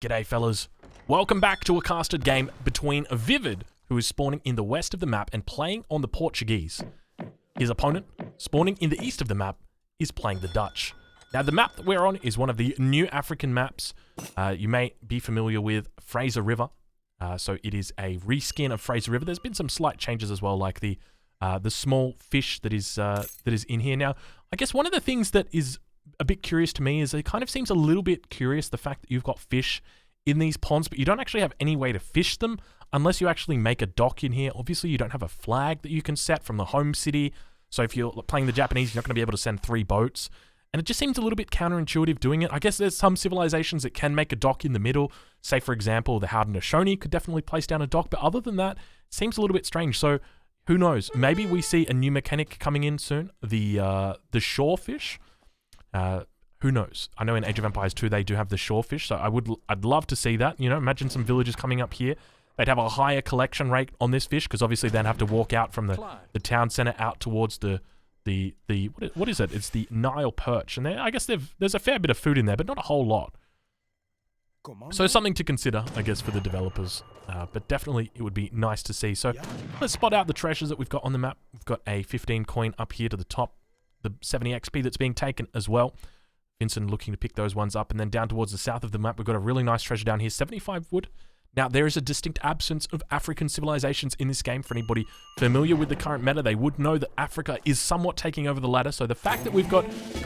G'day fellas. Welcome back to a casted game between Vivid, who is spawning in the west of the map and playing on the Portuguese. His opponent, spawning in the east of the map, is playing the Dutch. Now the map that we're on is one of the new African maps. You may be familiar with Fraser River. So it is a reskin of Fraser River. There's been some slight changes as well, like the small fish that is in here. Now, I guess one of the things that is a bit curious to me is it kind of seems a little bit curious, the fact that you've got fish in these ponds, but you don't actually have any way to fish them unless you actually make a dock in here. Obviously, you don't have a flag that you can set from the home city. So if you're playing the Japanese, you're not going to be able to send 3 boats. And it just seems a little bit counterintuitive doing it. I guess there's some civilizations that can make a dock in the middle. Say, for example, the Haudenosaunee could definitely place down a dock. But other than that, it seems a little bit strange. So who knows? Maybe we see a new mechanic coming in soon. The shore fish. Who knows? I know in Age of Empires 2 they do have the shore fish. So I'd love to see that. You know, imagine some villagers coming up here. They'd have a higher collection rate on this fish because obviously they'd have to walk out from the town center out towards the what is it? It's the Nile perch, and I guess there's a fair bit of food in there, but not a whole lot. So something to consider, I guess, for the developers. But definitely it would be nice to see. So let's spot out the treasures that we've got on the map. We've got a 15 coin up here to the top, the 70 XP that's being taken as well. Vincent looking to pick those ones up, and then down towards the south of the map, we've got a really nice treasure down here, 75 wood. Now, there is a distinct absence of African civilizations in this game. For anybody familiar with the current meta, they would know that Africa is somewhat taking over the ladder. So the fact that we've got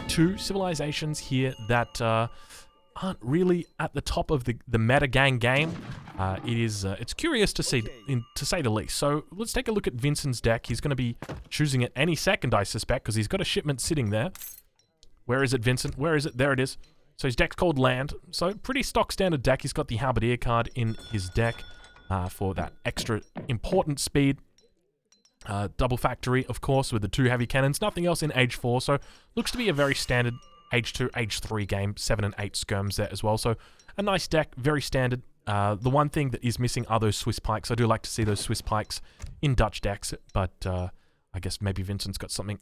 2 civilizations here that aren't really at the top of the meta gang game, it's curious to see, to say the least. So let's take a look at Vincent's deck. He's going to be choosing it any second, I suspect, because he's got a shipment sitting there. Where is it, Vincent? Where is it? There it is. So his deck's called Land. So pretty stock standard deck. He's got the Halberdier card in his deck for that extra important speed. Double factory, of course, with the 2 heavy cannons. Nothing else in Age 4. So looks to be a very standard Age 2, Age 3 game. 7 and 8 skirms there as well. So a nice deck, very standard. The one thing that is missing are those Swiss pikes. I do like to see those Swiss pikes in Dutch decks. But I guess maybe Vincent's got something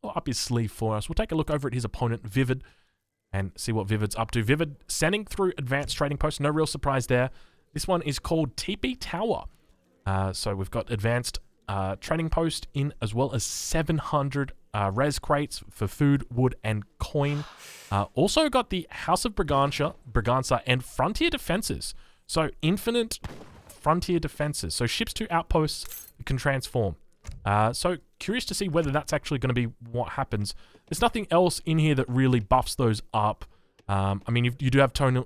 up his sleeve for us. We'll take a look over at his opponent, Vivid, and see what Vivid's up to. Vivid sending through advanced trading posts. No real surprise there. This one is called Teepee Tower. So we've got advanced trading post in, as well as 700 res crates for food, wood, and coin. Also got the House of Braganza and Frontier Defenses. So infinite Frontier Defenses. So ships to outposts that can transform. So curious to see whether that's actually going to be what happens. There's nothing else in here that really buffs those up. I mean, you do have town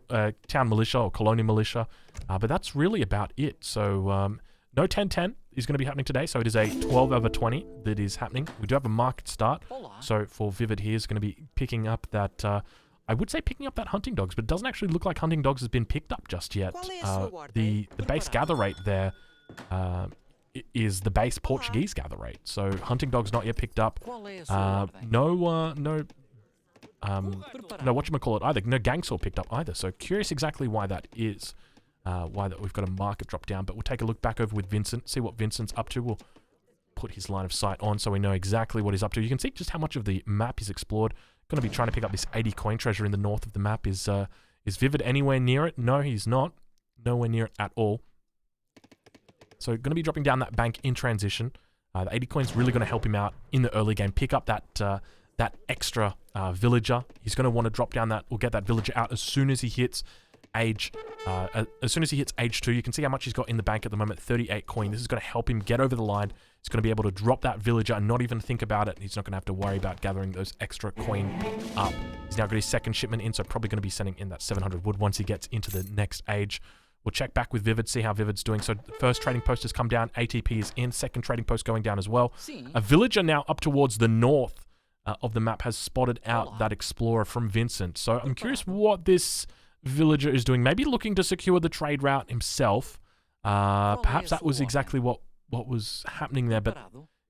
militia or colonial militia, but that's really about it. So no 10-10 is going to be happening today. So it is a 12 over 20 that is happening. We do have a market start. So for Vivid here is going to be picking up that, I would say picking up that hunting dogs, but it doesn't actually look like hunting dogs has been picked up just yet. The base gather rate there, is the base Portuguese gather rate. So hunting dogs not yet picked up. No whatchamacallit either. No gangsaw picked up either. So curious exactly why that is. Why that we've got a market drop down. But we'll take a look back over with Vincent, see what Vincent's up to. We'll put his line of sight on so we know exactly what he's up to. You can see just how much of the map he's explored. Going to be trying to pick up this 80 coin treasure in the north of the map. Is Vivid anywhere near it? No, he's not. Nowhere near it at all. So going to be dropping down that bank in transition. The 80 coin's really going to help him out in the early game. Pick up that extra villager. He's going to want to drop down that or get that villager out as soon as he hits age. As soon as he hits age 2, you can see how much he's got in the bank at the moment. 38 coin. This is going to help him get over the line. He's going to be able to drop that villager and not even think about it. He's not going to have to worry about gathering those extra coin up. He's now got his second shipment in, so probably going to be sending in that 700 wood once he gets into the next age. We'll check back with Vivid, see how Vivid's doing. So the first trading post has come down. ATP is in. Second trading post going down as well. A villager now up towards the north of the map has spotted out that explorer from Vincent. So I'm curious what this villager is doing. Maybe looking to secure the trade route himself. Perhaps that was exactly what was happening there. But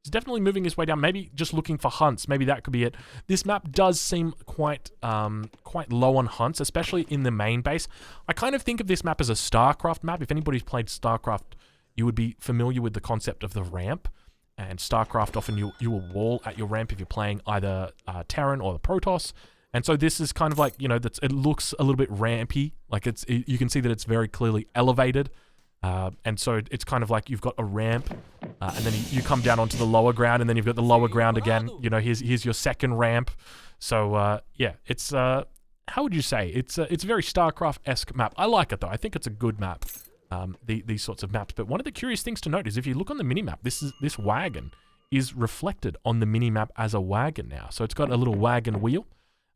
he's definitely moving his way down. Maybe just looking for hunts. Maybe that could be it. This map does seem quite low on hunts, especially in the main base. I kind of think of this map as a StarCraft map. If anybody's played StarCraft, you would be familiar with the concept of the ramp. And StarCraft, often you will wall at your ramp if you're playing either Terran or the Protoss. And so this is kind of like, you know, it looks a little bit rampy. Like you can see that it's very clearly elevated. And so it's kind of like you've got a ramp, and then you come down onto the lower ground, and then you've got the lower ground again. You know, here's your second ramp. So yeah, it's how would you say? It's a very StarCraft-esque map. I like it though. I think it's a good map. These sorts of maps. But one of the curious things to note is if you look on the minimap, this wagon is reflected on the minimap as a wagon now. So it's got a little wagon wheel.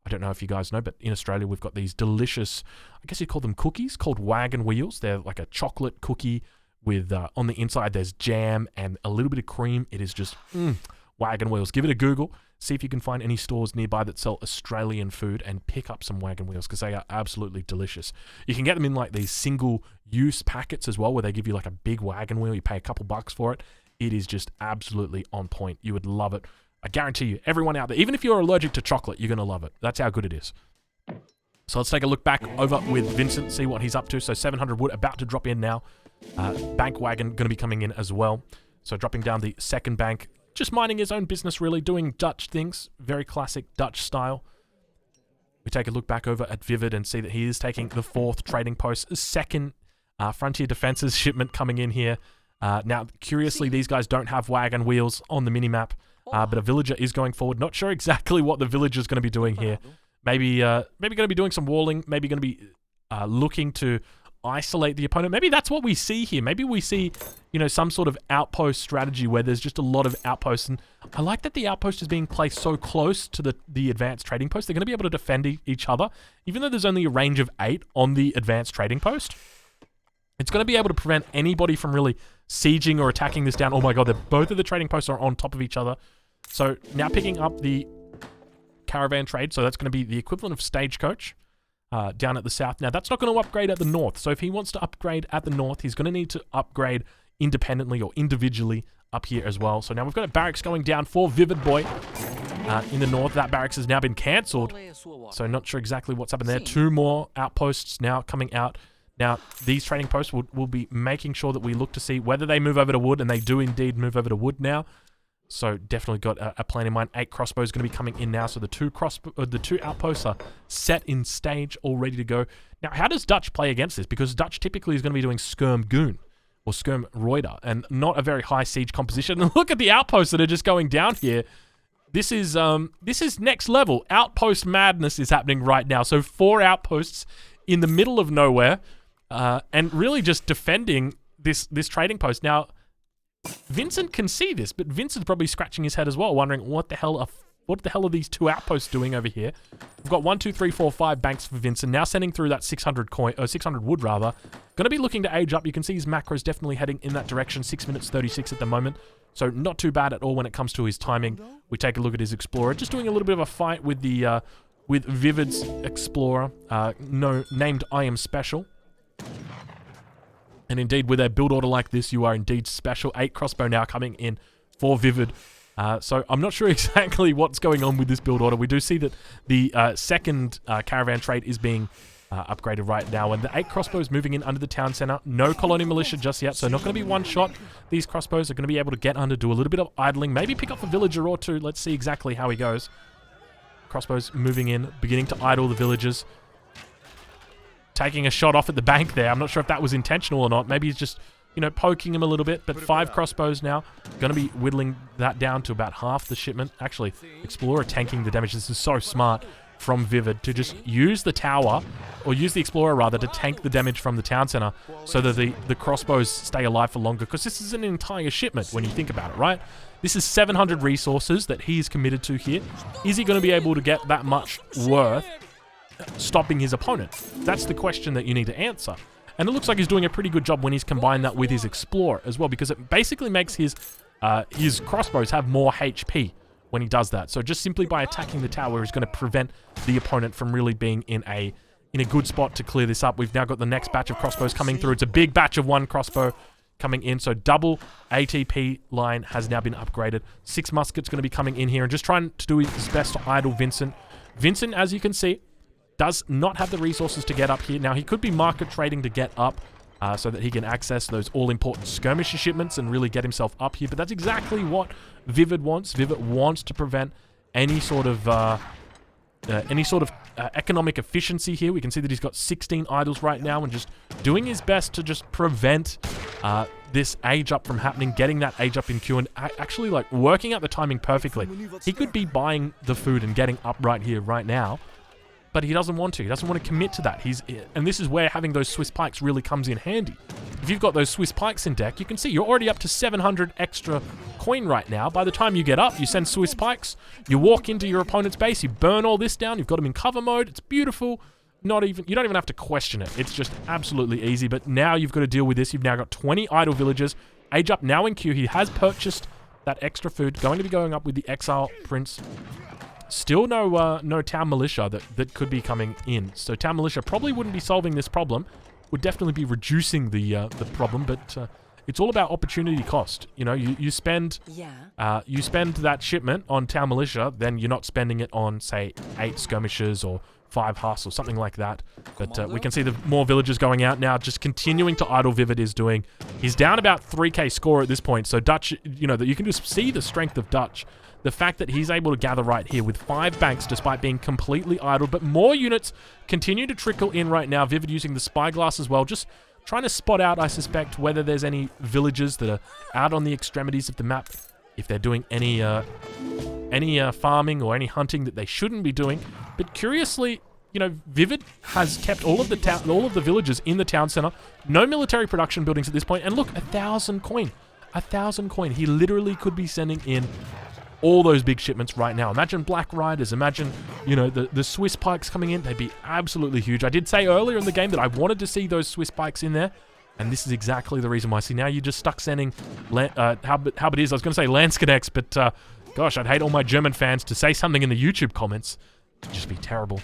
I don't know if you guys know, but in Australia we've got these delicious, I guess you call them cookies, called wagon wheels. They're like a chocolate cookie with, on the inside there's jam and a little bit of cream. It is just, wagon wheels. Give it a Google. See if you can find any stores nearby that sell Australian food and pick up some wagon wheels because they are absolutely delicious. You can get them in like these single-use packets as well where they give you like a big wagon wheel. You pay a couple bucks for it. It is just absolutely on point. You would love it. I guarantee you, everyone out there, even if you're allergic to chocolate, you're going to love it. That's how good it is. So let's take a look back over with Vincent, see what he's up to. So 700 wood about to drop in now. Bank wagon going to be coming in as well. So dropping down the second bank, just minding his own business really, doing Dutch things. Very classic Dutch style. We take a look back over at Vivid and see that he is taking the 4th trading post. Second Frontier Defenses shipment coming in here. Now, curiously, these guys don't have wagon wheels on the minimap. But a villager is going forward. Not sure exactly what the villager is going to be doing here. Maybe going to be doing some walling. Maybe going to be looking to isolate the opponent. Maybe that's what we see here. Maybe we see, you know, some sort of outpost strategy where there's just a lot of outposts. And I like that the outpost is being placed so close to the advanced trading post. They're going to be able to defend each other. Even though there's only a range of 8 on the advanced trading post, it's going to be able to prevent anybody from really sieging or attacking this down. Oh my god, both of the trading posts are on top of each other. So now picking up the caravan trade. So that's going to be the equivalent of stagecoach down at the south. Now that's not going to upgrade at the north. So if he wants to upgrade at the north, he's going to need to upgrade independently or individually up here as well. So now we've got a barracks going down for Vivid Boy in the north. That barracks has now been cancelled. So not sure exactly what's happened there. 2 more outposts now coming out. Now, these trading posts will be making sure that we look to see whether they move over to wood, and they do indeed move over to wood now. So definitely got a plan in mind. 8 crossbows going to be coming in now. So the two outposts are set in stage, all ready to go. Now, how does Dutch play against this? Because Dutch typically is going to be doing Skirm Goon or Skirm Reuter, and not a very high siege composition. And look at the outposts that are just going down here. This is next level. Outpost madness is happening right now. So 4 outposts in the middle of nowhere. And really just defending this trading post. Now, Vincent can see this, but Vincent's probably scratching his head as well, wondering what the hell are these 2 outposts doing over here? We've got 1, 2, 3, 4, 5 banks for Vincent. Now sending through that 600 wood rather. Going to be looking to age up. You can see his macros definitely heading in that direction. 6 minutes 36 at the moment. So not too bad at all when it comes to his timing. We take a look at his Explorer. Just doing a little bit of a fight with the with Vivid's Explorer, named I Am Special. And indeed, with a build order like this, you are indeed special. 8 crossbow now coming in for Vivid. So I'm not sure exactly what's going on with this build order. We do see that the second caravan trade is being upgraded right now. And the 8 crossbows moving in under the town center. No colony militia just yet, so not going to be one shot. These crossbows are going to be able to get under, do a little bit of idling, maybe pick up a villager or 2. Let's see exactly how he goes. Crossbows moving in, beginning to idle the villagers. Taking a shot off at the bank there. I'm not sure if that was intentional or not. Maybe he's just, you know, poking him a little bit. But 5 crossbows now. Going to be whittling that down to about half the shipment. Actually, Explorer tanking the damage. This is so smart from Vivid to just use the tower, or use the Explorer rather, to tank the damage from the town center so that the crossbows stay alive for longer. Because this is an entire shipment when you think about it, right? This is 700 resources that he is committed to here. Is he going to be able to get that much worth stopping his opponent? That's the question that you need to answer. And it looks like he's doing a pretty good job when he's combined that with his Explorer as well, because it basically makes his crossbows have more HP when he does that. So just simply by attacking the tower is going to prevent the opponent from really being in a good spot to clear this up. We've now got the next batch of crossbows coming through. It's a big batch of 1 crossbow coming in. So double ATP line has now been upgraded. 6 muskets going to be coming in here and just trying to do his best to idle Vincent. Vincent, as you can see, does not have the resources to get up here. Now, he could be market trading to get up so that he can access those all-important skirmisher shipments and really get himself up here. But that's exactly what Vivid wants. Vivid wants to prevent any sort of any sort of economic efficiency here. We can see that he's got 16 idols right now and just doing his best to just prevent this age up from happening, getting that age up in queue, and actually like working out the timing perfectly. He could be buying the food and getting up right here, right now, but he doesn't want to. He doesn't want to commit to that. And this is where having those Swiss pikes really comes in handy. If you've got those Swiss pikes in deck, you can see you're already up to 700 extra coin right now. By the time you get up, you send Swiss pikes, you walk into your opponent's base, you burn all this down, you've got them in cover mode, it's beautiful. You don't even have to question it. It's just absolutely easy. But now you've got to deal with this. You've now got 20 idle villagers. Age up now in queue. He has purchased that extra food. Going to be going up with the Exile Prince. Still no town militia that could be coming in. So town militia probably wouldn't be solving this problem. Would definitely be reducing the problem. But it's all about opportunity cost. You know, you spend that shipment on town militia, then you're not spending it on, say, 8 skirmishers or 5 husks or something like that. But we can see the more villagers going out now, just continuing to idle. Vivid is doing. He's down about 3k score at this point. So Dutch, you know, that you can just see the strength of Dutch. The fact that he's able to gather right here with 5 banks despite being completely idle. But more units continue to trickle in right now. Vivid using the spyglass as well. Just trying to spot out, I suspect, whether there's any villagers that are out on the extremities of the map. If they're doing any farming or any hunting that they shouldn't be doing. But curiously, you know, Vivid has kept all of the villagers in the town center. No military production buildings at this point. And look, 1,000 coin. 1,000 coin. He literally could be sending in all those big shipments right now. Imagine Black Riders. Imagine, you know, the Swiss pikes coming in. They'd be absolutely huge. I did say earlier in the game that I wanted to see those Swiss pikes in there. And this is exactly the reason why. See, now you're just stuck sending, how it is. I was going to say Landsconnects, but gosh, I'd hate all my German fans to say something in the YouTube comments. It'd just be terrible.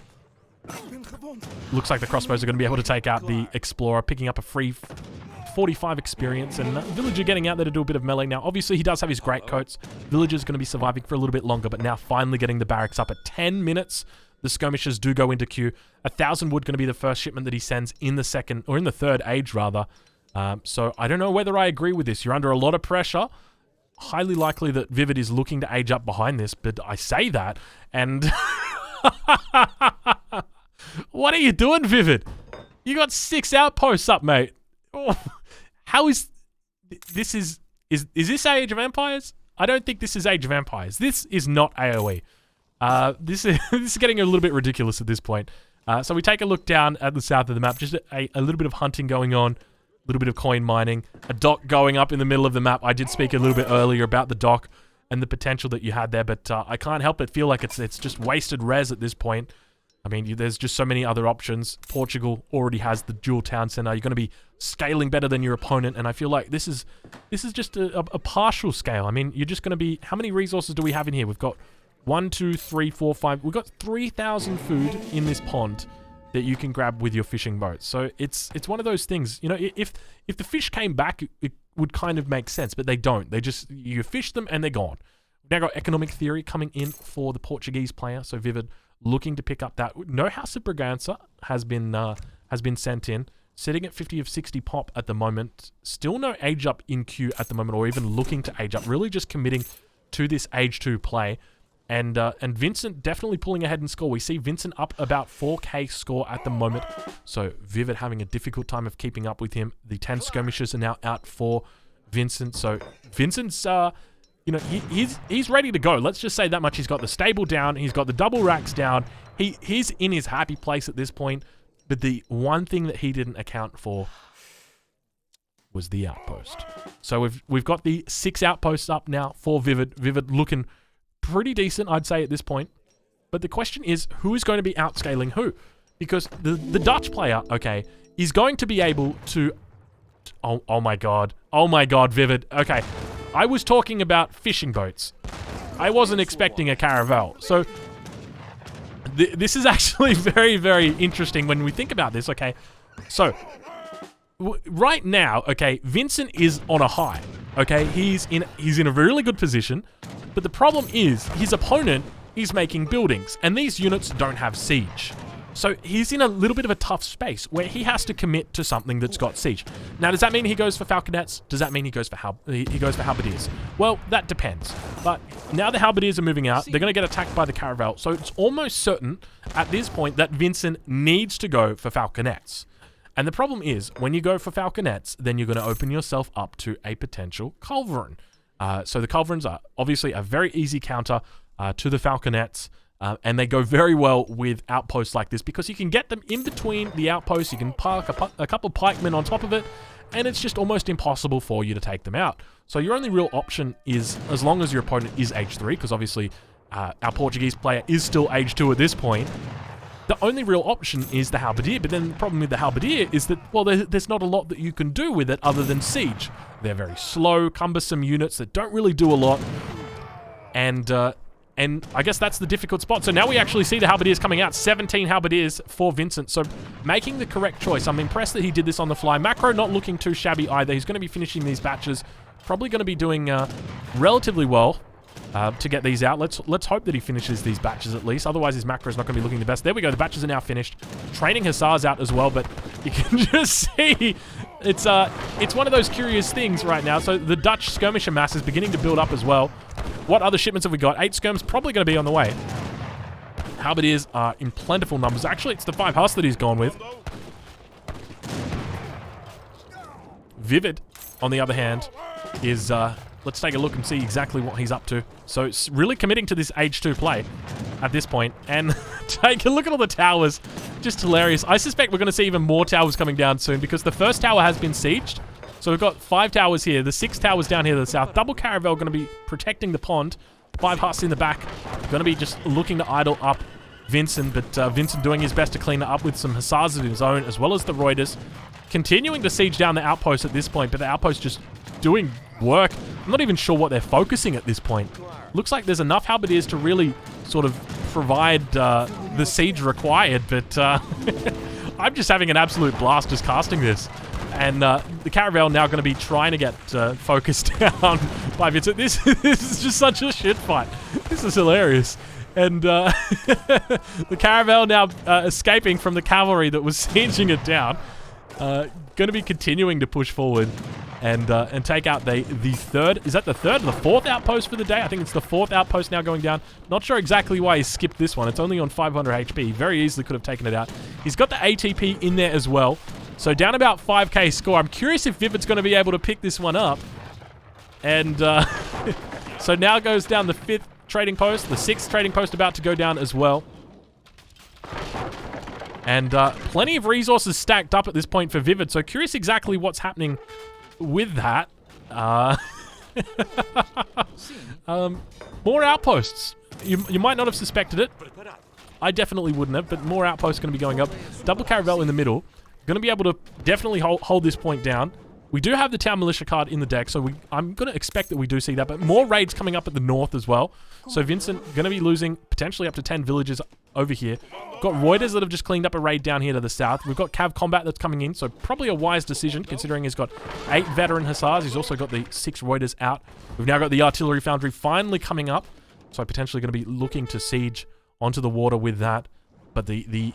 Looks like the crossbows are going to be able to take out the Explorer, picking up a free 45 experience, and Villager getting out there to do a bit of melee now. Obviously, he does have his great coats. Villager's going to be surviving for a little bit longer, but now finally getting the barracks up at 10 minutes. The skirmishers do go into queue. 1,000 wood going to be the first shipment that he sends in the second, or in the third age, rather. So I don't know whether I agree with this. You're under a lot of pressure. Highly likely that Vivid is looking to age up behind this, but I say that, and... What are you doing, Vivid? You got 6 outposts up, mate. Oh, how is... This is this Age of Empires? I don't think this is Age of Empires. This is not AoE. This is getting a little bit ridiculous at this point. So we take a look down at the south of the map. Just a little bit of hunting going on. A little bit of coin mining. A dock going up in the middle of the map. I did speak a little bit earlier about the dock and the potential that you had there, but I can't help but feel like it's just wasted res at this point. I mean, there's just so many other options. Portugal already has the dual town center. You're going to be scaling better than your opponent, and I feel like this is just a partial scale. I mean, you're just going to be... How many resources do we have in here? We've got 1, 2, 3, 4, 5... We've got 3,000 food in this pond that you can grab with your fishing boat. So it's one of those things, you know, if the fish came back, it would kind of make sense, but they don't. They just... You fish them, and they're gone. We've now got Economic Theory coming in for the Portuguese player, so Vivid... looking to pick up that. No House of Braganza has been sent in. Sitting at 50 of 60 pop at the moment. Still no age up in queue at the moment, or even looking to age up. Really just committing to this age 2 play. And Vincent definitely pulling ahead in score. We see Vincent up about 4k score at the moment. So Vivid having a difficult time of keeping up with him. The 10 skirmishers are now out for Vincent. So Vincent's... you know, he's ready to go. Let's just say that much. He's got the stable down. He's got the double racks down. He's in his happy place at this point. But the one thing that he didn't account for was the outpost. So we've got the 6 outposts up now for Vivid. Vivid looking pretty decent, I'd say, at this point. But the question is, who is going to be outscaling who? Because the Dutch player, okay, is going to be able to... Oh my god. Oh my god, Vivid. Okay. I was talking about fishing boats. I wasn't expecting a caravel. So, this is actually very, very interesting when we think about this, okay? So, right now, okay, Vincent is on a high, okay? He's in a really good position, but the problem is his opponent is making buildings, and these units don't have siege. So he's in a little bit of a tough space where he has to commit to something that's got siege. Now, does that mean he goes for falconets? Does that mean he goes for halberdiers? Well, that depends. But now the halberdiers are moving out. They're going to get attacked by the caravel. So it's almost certain at this point that Vincent needs to go for falconets. And the problem is, when you go for falconets, then you're going to open yourself up to a potential culverin. So the culverins are obviously a very easy counter to the falconets. And they go very well with outposts like this because you can get them in between the outposts. You can park a couple of pikemen on top of it, and it's just almost impossible for you to take them out. So your only real option is, as long as your opponent is age 3, because obviously our Portuguese player is still age 2 at this point, the only real option is the halberdier. But then the problem with the halberdier is that, well, there's not a lot that you can do with it other than siege. They're very slow, cumbersome units that don't really do a lot. And I guess that's the difficult spot. So now we actually see the halberdiers coming out. 17 halberdiers for Vincent. So making the correct choice. I'm impressed that he did this on the fly. Macro not looking too shabby either. He's going to be finishing these batches. Probably going to be doing relatively well to get these out. Let's hope that he finishes these batches at least. Otherwise, his macro is not going to be looking the best. There we go. The batches are now finished. Training Hussars out as well. But you can just see it's one of those curious things right now. So the Dutch skirmisher mass is beginning to build up as well. What other shipments have we got? 8 skirms probably going to be on the way. Halberdiers are in plentiful numbers. Actually, it's the 5 Huss that he's gone with. Vivid, on the other hand, is... let's take a look and see exactly what he's up to. So it's really committing to this age 2 play at this point. And take a look at all the towers. Just hilarious. I suspect we're going to see even more towers coming down soon because the first tower has been sieged. So we've got 5 towers here, the 6 towers down here to the south. Double caravel going to be protecting the pond. 5 Huss in the back. Going to be just looking to idle up Vincent, but Vincent doing his best to clean it up with some Hussars of his own, as well as the Reuters. Continuing to siege down the outpost at this point, but the outpost just doing work. I'm not even sure what they're focusing at this point. Looks like there's enough halberdiers to really sort of provide the siege required, but I'm just having an absolute blast just casting this. And the caravel now going to be trying to get focused down by Vincent. This is just such a shit fight. This is hilarious. And the caravel now escaping from the cavalry that was sieging it down. Going to be continuing to push forward and take out the third. Is that the third or the 4th outpost for the day? I think it's the 4th outpost now going down. Not sure exactly why he skipped this one. It's only on 500 HP. He very easily could have taken it out. He's got the ATP in there as well. So down about 5k score. I'm curious if Vivid's going to be able to pick this one up. And so now goes down the 5th trading post. The 6th trading post about to go down as well. And plenty of resources stacked up at this point for Vivid. So curious exactly what's happening with that. More outposts. You might not have suspected it. I definitely wouldn't have, but more outposts going to be going up. Double caravel in the middle. Going to be able to definitely hold this point down. We do have the town militia card in the deck, so I'm going to expect that we do see that, but more raids coming up at the north as well. So Vincent going to be losing potentially up to 10 villages over here. We've got Reuters that have just cleaned up a raid down here to the south. We've got Cav Combat that's coming in, so probably a wise decision considering he's got 8 veteran Hussars. He's also got the 6 Reuters out. We've now got the Artillery Foundry finally coming up, so potentially going to be looking to siege onto the water with that. But the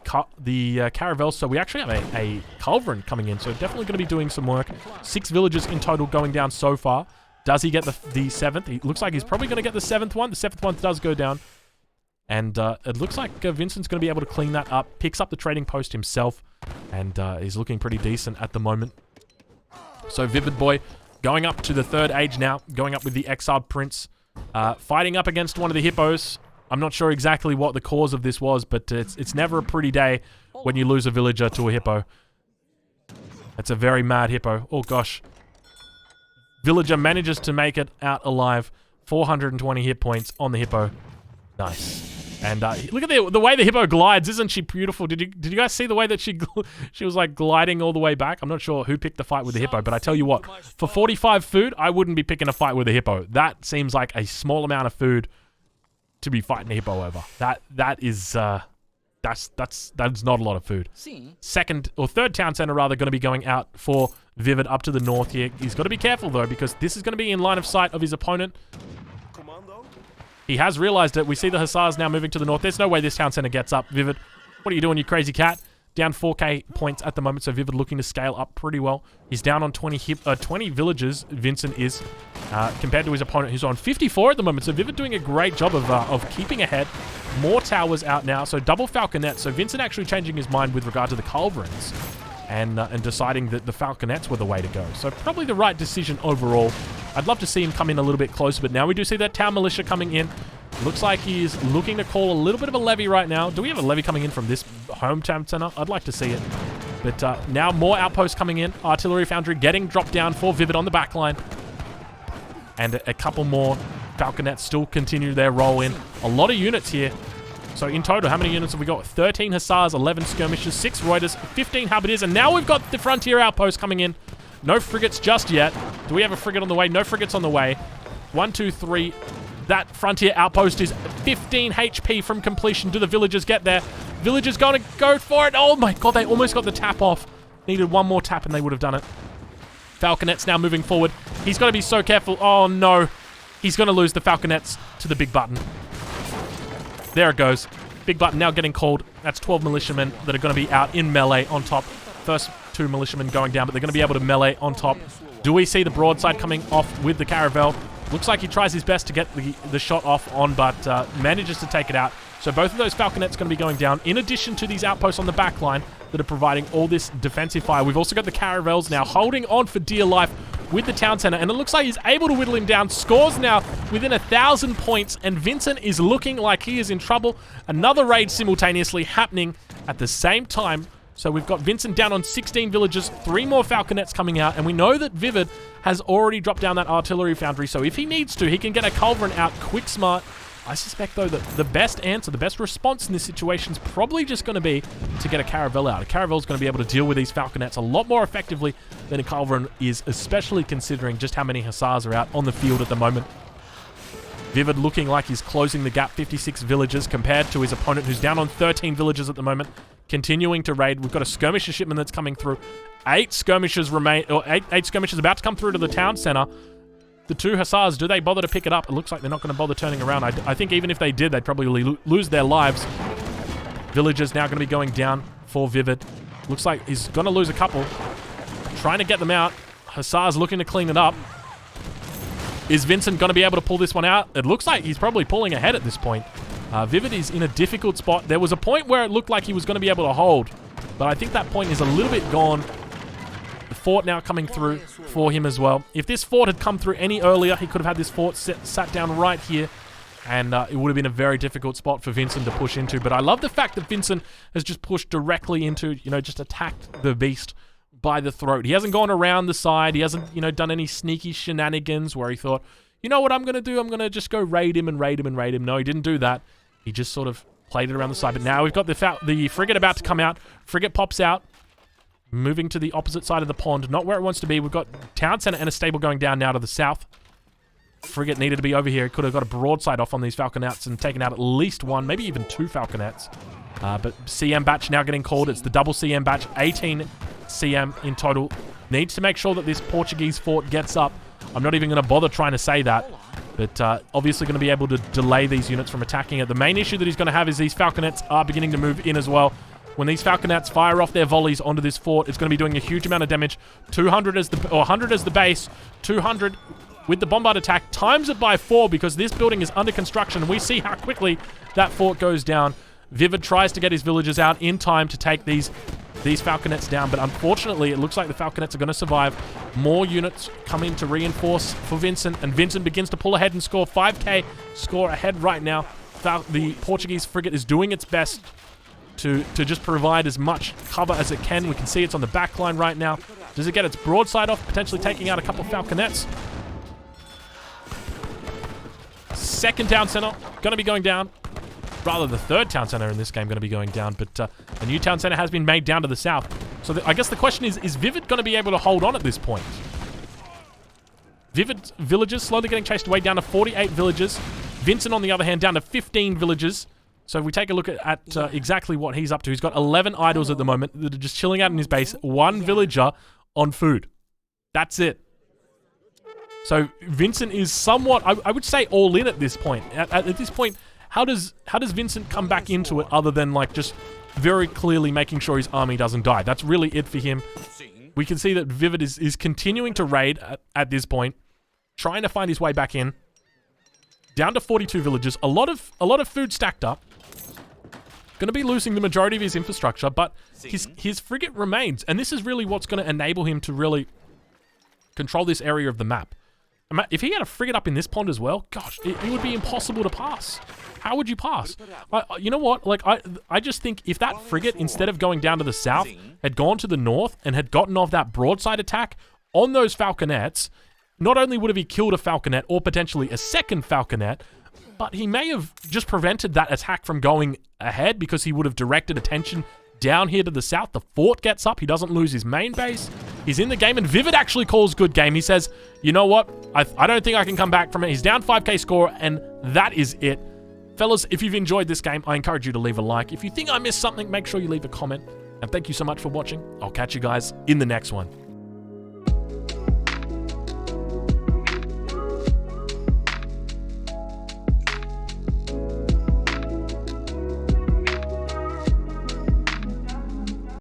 caravel, so we actually have a culverin coming in, so definitely going to be doing some work. 6 villages in total going down so far. Does he get the 7th? He looks like he's probably going to get the 7th one. The 7th one does go down. And it looks like Vincent's going to be able to clean that up. Picks up the trading post himself. And he's looking pretty decent at the moment. So Vivid Boy going up to the 3rd age now. Going up with the Exiled Prince. Fighting up against one of the hippos. I'm not sure exactly what the cause of this was, but it's never a pretty day when you lose a villager to a hippo. It's a very mad hippo. Oh, gosh. Villager manages to make it out alive. 420 hit points on the hippo. Nice. And look at the way the hippo glides. Isn't she beautiful? Did you guys see the way that she was like gliding all the way back? I'm not sure who picked the fight with the hippo, but I tell you what, for 45 food, I wouldn't be picking a fight with a hippo. That seems like a small amount of food to be fighting a hippo over. That's not a lot of food. 2nd or 3rd town center rather going to be going out for Vivid up to the north here. He's got to be careful though, because this is going to be in line of sight of his opponent. He has realized it. We see the Hussars now moving to the north. There's no way this town center gets up. Vivid What are you doing, you crazy cat? Down 4k points at the moment, so Vivid looking to scale up pretty well. He's down on 20 villagers, Vincent is, compared to his opponent who's on 54 at the moment. So Vivid doing a great job of keeping ahead. More towers out now, so double falconets. So Vincent actually changing his mind with regard to the culverins and deciding that the falconets were the way to go. So probably the right decision overall. I'd love to see him come in a little bit closer, but now we do see that town militia coming in. Looks like he's looking to call a little bit of a levy right now. Do we have a levy coming in from this hometown center? I'd like to see it. But now more outposts coming in. Artillery foundry getting dropped down for Vivid on the back line. And a couple more falconets still continue their roll in. A lot of units here. So in total, how many units have we got? 13 hussars, 11 skirmishers, 6 reuters, 15 halberdiers, and now we've got the frontier outpost coming in. No frigates just yet. Do we have a frigate on the way? No frigates on the way. 1, 2, 3... That frontier outpost is 15 HP from completion. Do the villagers get there? Villagers going to go for it. Oh my god, they almost got the tap off. Needed one more tap and they would have done it. Falconets now moving forward. He's got to be so careful. Oh no. He's going to lose the falconets to the big button. There it goes. Big button now getting called. That's 12 militiamen that are going to be out in melee on top. First 2 militiamen going down, but they're going to be able to melee on top. Do we see the broadside coming off with the caravel? Looks like he tries his best to get the shot off on, but manages to take it out. So both of those falconets going to be going down, in addition to these outposts on the back line that are providing all this defensive fire. We've also got the caravels now holding on for dear life with the town center, and it looks like he's able to whittle him down. Scores now within 1,000 points, and Vincent is looking like he is in trouble. Another raid simultaneously happening at the same time. So we've got Vincent down on 16 villagers, 3 more falconets coming out, and we know that Vivid has already dropped down that artillery foundry, so if he needs to, he can get a culverin out quick smart. I suspect, though, that the best answer, the best response in this situation is probably just going to be to get a caravel out. A caravel is going to be able to deal with these falconets a lot more effectively than a culverin is, especially considering just how many hussars are out on the field at the moment. Vivid looking like he's closing the gap, 56 villagers compared to his opponent who's down on 13 villagers at the moment. Continuing to raid. We've got a skirmisher shipment that's coming through. 8 skirmishers remain, or 8 skirmishers about to come through to the town center. The 2 hussars, do they bother to pick it up? It looks like they're not going to bother turning around. I think even if they did, they'd probably lose their lives. Villagers now going to be going down for Vivid. Looks like he's going to lose a couple. Trying to get them out. Hussars looking to clean it up. Is Vincent going to be able to pull this one out? It looks like he's probably pulling ahead at this point. Vivid is in a difficult spot. There was a point where it looked like he was going to be able to hold, but I think that point is a little bit gone. The fort now coming through for him as well. If this fort had come through any earlier, he could have had this fort sat down right here, and it would have been a very difficult spot for Vincent to push into. But I love the fact that Vincent has just pushed directly into, just attacked the beast by the throat. He hasn't gone around the side. He hasn't, done any sneaky shenanigans where he thought, you know what I'm going to do? I'm going to just go raid him and raid him and raid him. No, he didn't do that. He just sort of played it around the side. But now we've got the frigate about to come out. Frigate pops out, moving to the opposite side of the pond. Not where it wants to be. We've got town center and a stable going down now to the south. Frigate needed to be over here. It could have got a broadside off on these falconets and taken out at least 1, maybe even 2 falconets. But CM batch now getting called. It's the double CM batch. 18 CM in total. Needs to make sure that this Portuguese fort gets up. I'm not even going to bother trying to say that. But obviously going to be able to delay these units from attacking it. The main issue that he's going to have is these falconets are beginning to move in as well. When these falconets fire off their volleys onto this fort, it's going to be doing a huge amount of damage. 200 as the, or 100 as the base. 200 with the bombard attack. Times it by 4 because this building is under construction. We see how quickly that fort goes down. Vivid tries to get his villagers out in time to take these falconets down, but unfortunately it looks like the falconets are going to survive. More units come in to reinforce for Vincent, and Vincent begins to pull ahead and score 5k score ahead right now. The Portuguese frigate is doing its best to just provide as much cover as it can. We can see it's on the back line right now. Does it get its broadside off, potentially taking out a couple falconets? Second town center going to be going down. Rather, the third town center in this game going to be going down, but a new town center has been made down to the south. So I guess the question is Vivid going to be able to hold on at this point? Vivid villagers slowly getting chased away down to 48 villagers. Vincent, on the other hand, down to 15 villagers. So if we take a look at exactly what he's up to, he's got 11 idols at the moment that are just chilling out in his base. 1 villager on food. That's it. So Vincent is somewhat, I would say, all in at this point. At this point, how does Vincent come back into it other than like just very clearly making sure his army doesn't die. That's really it for him. We can see that Vivid is continuing to raid at this point, trying to find his way back in. Down to 42 villages. A lot of food stacked up. Going to be losing the majority of his infrastructure, but his frigate remains. And this is really what's going to enable him to really control this area of the map. If he had a frigate up in this pond as well, gosh, it would be impossible to pass. How would you pass? You know what? Like, I just think if that frigate, instead of going down to the south, had gone to the north and had gotten off that broadside attack on those falconets, not only would have he killed a falconet or potentially a second falconet, but he may have just prevented that attack from going ahead because he would have directed attention down here to the south. The fort gets up. He doesn't lose his main base. He's in the game, and Vivid actually calls good game. He says, you know what? I don't think I can come back from it. He's down 5k score, and that is it. Fellas, if you've enjoyed this game, I encourage you to leave a like. If you think I missed something, make sure you leave a comment. And thank you so much for watching. I'll catch you guys in the next one.